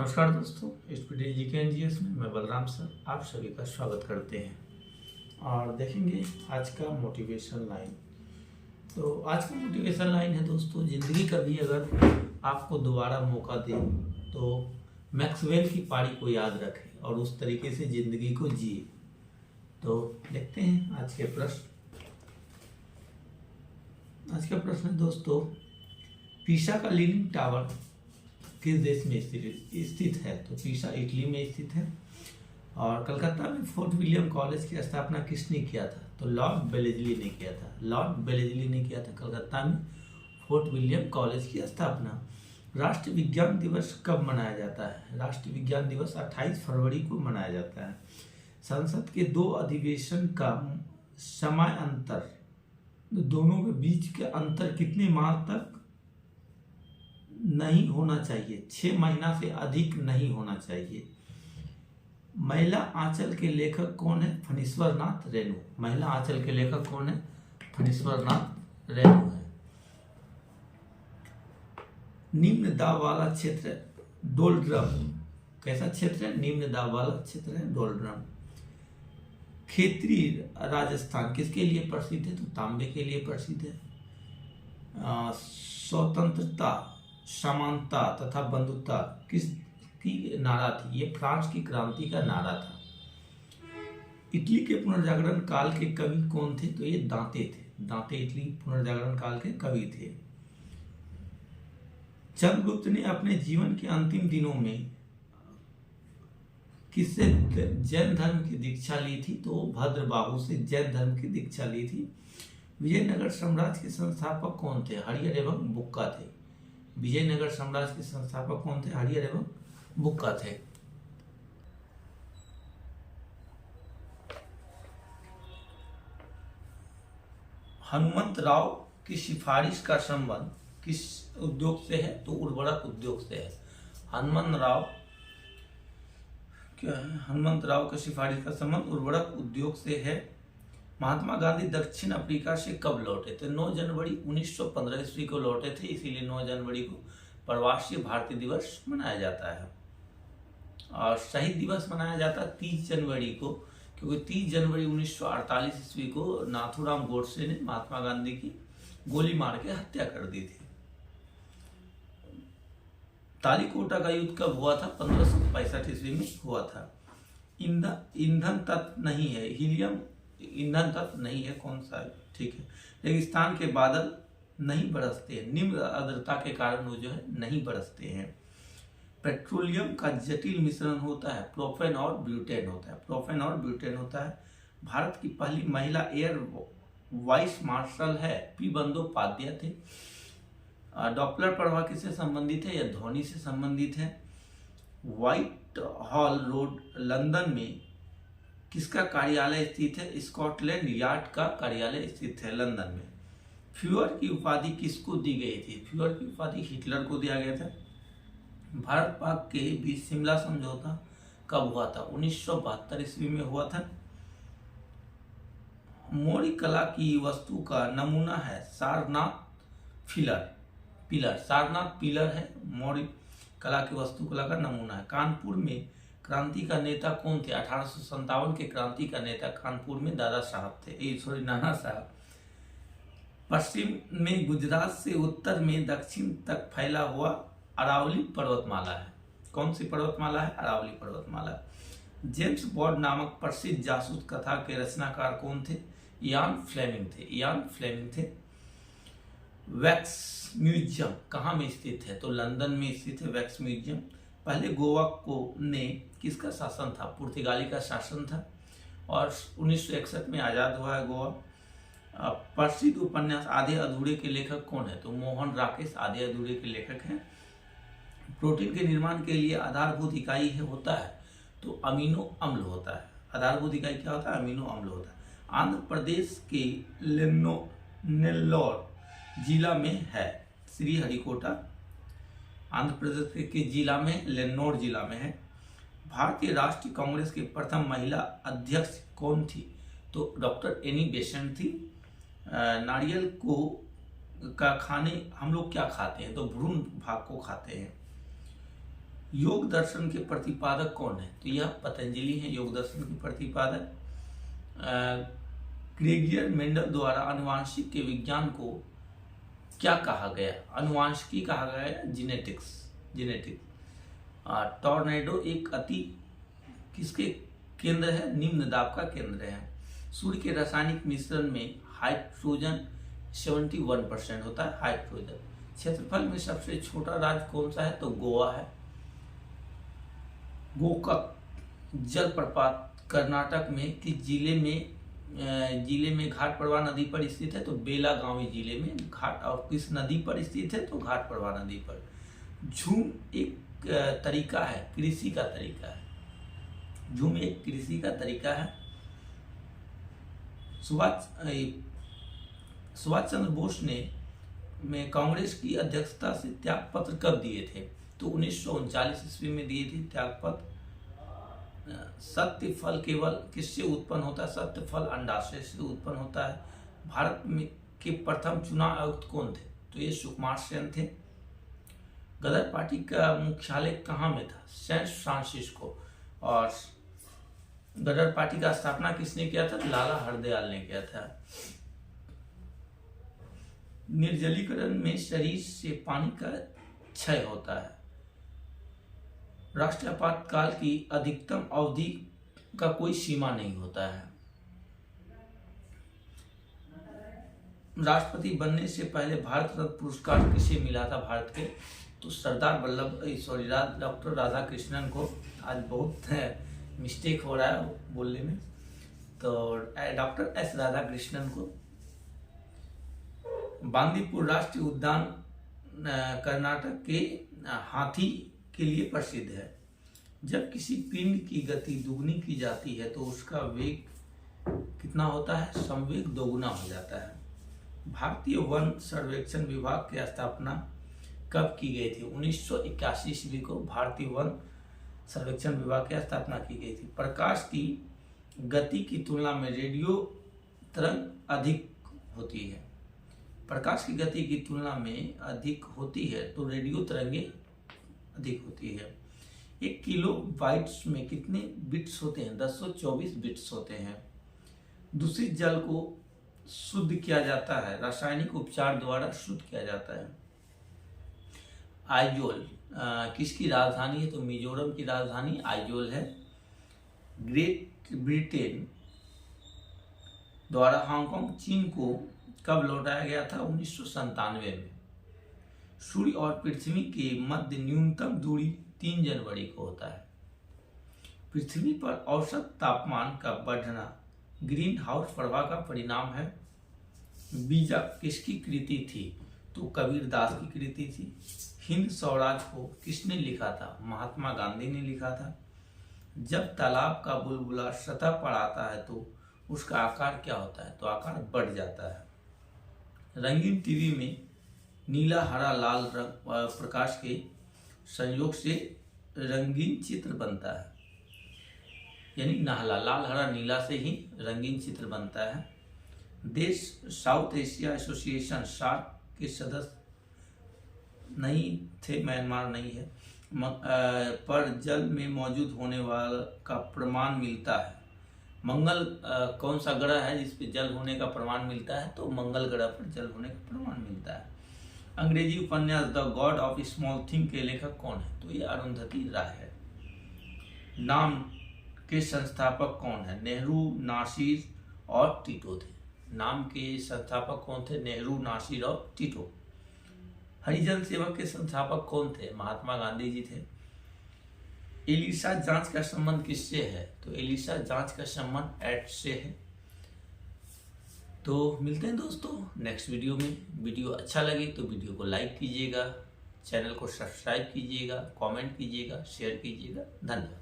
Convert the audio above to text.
नमस्कार दोस्तों, स्टूडियो जी के एनजीएस में मैं बलराम सर आप सभी का स्वागत करते हैं। और देखेंगे आज का मोटिवेशन लाइन। तो आज का मोटिवेशन लाइन है दोस्तों, ज़िंदगी कभी अगर आपको दोबारा मौका दे तो मैक्सवेल की पारी को याद रखें और उस तरीके से ज़िंदगी को जिए। तो देखते हैं आज के प्रश्न। आज का प्रश्न है दोस्तों, पीसा का लीनिंग टावर किस देश में स्थित है? तो पीसा इटली में स्थित है। और कलकत्ता में फोर्ट विलियम कॉलेज की स्थापना किसने किया था? तो लॉर्ड बेलेजली ने किया था। लॉर्ड बेलेजली ने किया था कलकत्ता में फोर्ट विलियम कॉलेज की स्थापना। राष्ट्रीय विज्ञान दिवस कब मनाया जाता है? राष्ट्रीय विज्ञान दिवस 28 फरवरी को मनाया जाता है। संसद के दो अधिवेशन का समय अंतर, दोनों के बीच के अंतर कितने माह तक नहीं होना चाहिए? 6 महीना से अधिक नहीं होना चाहिए। महिला आंचल के लेखक कौन है? फणीश्वर नाथ रेणु। महिला आंचल के लेखक कौन है? फणीश्वर नाथ रेणु है। निम्न दाब वाला क्षेत्र डोलड्रम कैसा क्षेत्र है? निम्न दाब वाला क्षेत्र है डोलड्रम। क्षेत्रीय राजस्थान किसके लिए प्रसिद्ध है? तो तांबे के लिए प्रसिद्ध है। स्वतंत्रता, समानता तथा बंधुता किसकी नारा थी? ये फ्रांस की क्रांति का नारा था। इटली के पुनर्जागरण काल के कवि कौन थे? तो ये दांते थे। दांते इटली पुनर्जागरण काल के कवि थे। चंद्रगुप्त ने अपने जीवन के अंतिम दिनों में किससे जैन धर्म की दीक्षा ली थी? तो भद्रबाहु से जैन धर्म की दीक्षा ली थी। विजयनगर साम्राज्य के संस्थापक कौन थे? हरिहर एवं बुक्का थे। विजयनगर साम्राज्य के संस्थापक कौन थे? हरिहर एवं बुक्का थे। हनुमंतराव की सिफारिश का संबंध किस उद्योग से है? तो उर्वरक उद्योग से है। हनुमंतराव की सिफारिश का संबंध उर्वरक उद्योग से है। महात्मा गांधी दक्षिण अफ्रीका से कब लौटे थे? 9 जनवरी 1915 ईस्वी को लौटे थे, इसीलिए 9 जनवरी को प्रवासी भारतीय दिवस मनाया जाता है। और शहीद दिवस मनाया जाता है 30 जनवरी को, क्योंकि 30 जनवरी 1948 ईस्वी को नाथूराम गोडसे ने महात्मा गांधी की गोली मार के हत्या कर दी थी। तालीकोटा का युद्ध कब हुआ था? 1565 ईस्वी में हुआ था। ईंधन तत्व नहीं है, हीलियम ईंधन तत्व नहीं है, कौन सा है? ठीक है। रेगिस्तान के बादल नहीं बरसते हैं, निम्न आर्द्रता के कारण वो जो है नहीं बरसते हैं। पेट्रोलियम का जटिल मिश्रण होता है, प्रोपेन और ब्यूटेन होता है। प्रोपेन और ब्यूटेन होता है। भारत की पहली महिला एयर वाइस मार्शल है पी बंदोपाध्याय थे। डॉपलर प्रभाव किससे संबंधित है? या ध्वनि से संबंधित है। व्हाइट हॉल रोड लंदन में किसका कार्यालय स्थित है? स्कॉटलैंड यार्ड का कार्यालय स्थित है लंदन में। फ्यूअर की उपाधि किसको दी गई थी? फ्यूअर की उपाधि हिटलर को दिया गया था। भारत पाक के बीच शिमला समझौता कब हुआ था? 1972 ईस्वी में हुआ था। मौर्य कला की वस्तु का नमूना है सारनाथ पिलर। सारनाथ पिलर है मौर्य कला की वास्तुकला का नमूना है। कानपुर में क्रांति का नेता कौन थे? 1857 के क्रांति का नेता कानपुर में नाना साहब। पश्चिम में गुजरात से उत्तर में दक्षिण तक फैला हुआ अरावली पर्वतमाला है। कौन सी पर्वतमाला है? अरावली पर्वतमाला। जेम्स बॉन्ड नामक प्रसिद्ध जासूस कथा के रचनाकार कौन थे? इयान फ्लेमिंग थे। वैक्स म्यूजियम कहाँ में स्थित है? तो लंदन में स्थित है वैक्स म्यूजियम। पहले गोवा को ने किसका शासन था? पुर्तगाली का शासन था। और 1961 में आजाद हुआ है गोवा। प्रसिद्ध उपन्यास आधे अधूरे के लेखक कौन है? तो मोहन राकेश आधे अधूरे के लेखक हैं। प्रोटीन के निर्माण के लिए आधारभूत इकाई होता है तो अमीनो अम्ल होता है। आधारभूत इकाई क्या होता है? अमीनो अम्ल होता है। आंध्र प्रदेश के नेल्लोर जिला में है श्रीहरिकोटा। आंध्र प्रदेश के जिला में लेन्नोर जिला में है। भारतीय राष्ट्रीय कांग्रेस की प्रथम महिला अध्यक्ष कौन थी? तो डॉक्टर एनी बेसेंट थी। नारियल को का खाने हम लोग क्या खाते हैं? तो भ्रूण भाग को खाते हैं। योग दर्शन के प्रतिपादक कौन है? तो यह पतंजलि है योग दर्शन के प्रतिपादक। ग्रेगियर मेंडल द्वारा आनुवांशिक के विज्ञान को क्या कहा गया? आनुवांशिकी कहा गया, जेनेटिक्स। टॉर्नेडो एक अति किसके केंद्र है? निम्न दाब का केंद्र है। सूर्य के रासायनिक मिश्रण में हाइड्रोजन 71% होता है हाइड्रोजन। क्षेत्रफल में सबसे छोटा राज्य कौन सा है? तो गोवा है। गोकक जलप्रपात कर्नाटक में किस जिले में घाट प्रवाह नदी पर स्थित है? तो बेलागावी जिले में घाट। और किस नदी पर स्थित है? तो घाट प्रवाह नदी पर। झूम एक तरीका है, कृषि का तरीका है। झूम एक कृषि का तरीका है। सुभाष चंद्र बोस ने कांग्रेस की अध्यक्षता से त्याग पत्र कब दिए थे? तो 1939 ईस्वी में दिए थे त्याग पत्र। सत्य फल केवल किससे उत्पन्न होता है? सत्य फल अंडाशय से उत्पन्न होता है। भारत में के प्रथम चुनाव आयुक्त कौन थे? तो ये सुकुमार सेन थे। गदर पार्टी का मुख्यालय कहाँ में था? San Francisco. और गदर पार्टी का स्थापना किसने किया था? लाला हरदयाल ने किया था। निर्जलीकरण में शरीर से पानी का क्षय होता है। राष्ट्रीय आपातकाल की अधिकतम अवधि का कोई सीमा नहीं होता है। राष्ट्रपति बनने से पहले भारत रत्न पुरस्कार किसे मिला था? भारत के? तो सरदार डॉक्टर राधाकृष्णन को। आज बहुत मिस्टेक हो रहा है बोलने में, तो डॉक्टर एस राधाकृष्णन को। बांदीपुर राष्ट्रीय उद्यान कर्नाटक के हाथी के लिए प्रसिद्ध है। जब किसी पिंड की गति दुगनी की जाती है तो उसका वेग कितना होता है? संवेग दोगुना हो जाता है। भारतीय वन सर्वेक्षण विभाग की स्थापना कब की गई थी? 1981 ईस्वी को भारतीय वन सर्वेक्षण विभाग की स्थापना की गई थी। प्रकाश की गति की तुलना में रेडियो तरंग अधिक होती है। प्रकाश की गति की तुलना में अधिक होती है तो रेडियो तरंगें अधिक होती है। 1 किलो बाइट्स में कितने बिट्स होते हैं? 1024 बिट्स होते हैं। दूषित जल को शुद्ध किया जाता है, रासायनिक उपचार द्वारा शुद्ध किया जाता है। आइजोल किसकी राजधानी है? तो मिजोरम की राजधानी आइजोल है। ग्रेट ब्रिटेन द्वारा हांगकांग चीन को कब लौटाया गया था? 1997 में। सूर्य और पृथ्वी के मध्य न्यूनतम दूरी 3 जनवरी को होता है। पृथ्वी पर औसत तापमान का बढ़ना ग्रीन हाउस प्रभाव का परिणाम है। बीजक किसकी कृति थी? तो कबीरदास की कृति थी। हिंद स्वराज को किसने लिखा था? महात्मा गांधी ने लिखा था। जब तालाब का बुलबुला सतह पर आता है तो उसका आकार क्या होता है? तो आकार बढ़ जाता है। रंगीन टीवी में नीला हरा लाल रंग प्रकाश के संयोग से रंगीन चित्र बनता है, यानी नाला लाल हरा नीला से ही रंगीन चित्र बनता है। देश साउथ एशिया एसोसिएशन सार्क के सदस्य नहीं थे, म्यांमार नहीं है, पर जल में मौजूद होने वाला का प्रमाण मिलता है। मंगल कौन सा ग्रह है जिस पे जल होने का प्रमाण मिलता है? तो मंगल ग्रह पर जल होने का प्रमाण मिलता है। अंग्रेजी उपन्यास the God of small thing के लेखक कौन है? तो ये अरुंधति राय है। नाम के संस्थापक कौन है? नेहरू, नासिर और टीटो थे। नाम के संस्थापक कौन थे? नेहरू, नासिर और टीटो। हरिजन सेवा के संस्थापक कौन थे? महात्मा गांधी जी थे। एलिसा जांच का संबंध किससे है? तो एलिसा जांच का संबंध एक्ट से है। तो मिलते हैं दोस्तों नेक्स्ट वीडियो में। वीडियो अच्छा लगे तो वीडियो को लाइक कीजिएगा, चैनल को सब्सक्राइब कीजिएगा, कमेंट कीजिएगा, शेयर कीजिएगा। धन्यवाद।